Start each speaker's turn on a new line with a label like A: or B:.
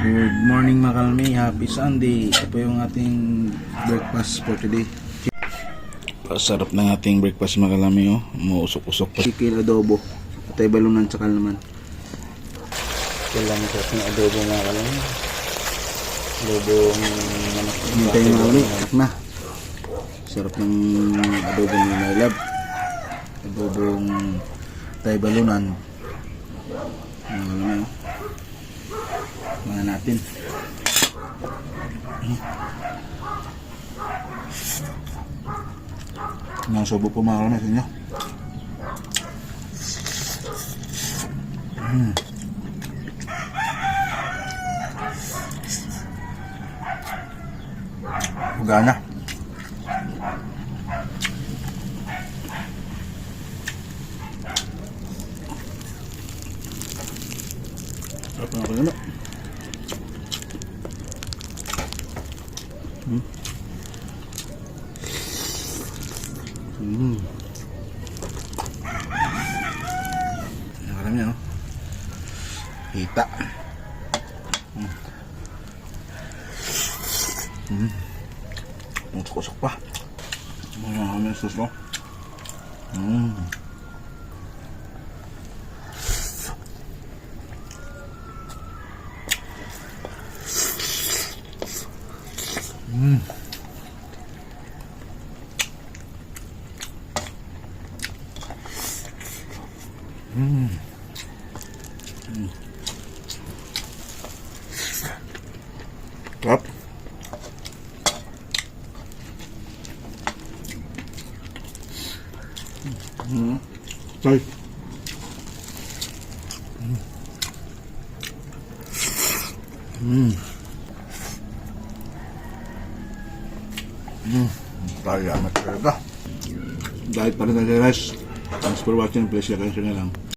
A: Good morning mga kalmi, happy Sunday. Ito po yung ating breakfast for today. Sarap ng ating breakfast mga kalmi, oh. Muusok-usok pa. Chicken adobo, patay balunan tsaka naman. Kailangan ko yung adobo mga kalmi. Adobong manok. Hintay mga kalmi, na. Sarap ng adobo ni my love. Adobong patay balunan. Mga kalmi, oh. Mga natin. Nasubo po mga kalmi sa inyo. Gana. Sarap na kalmi. Marami, no? Hita. Usok-usok pa. Marami sus, no? Sarap. Sorry. Kaya amat talaga. Diet pa rin tayo guys. Thanks for watching. Please share and share na lang.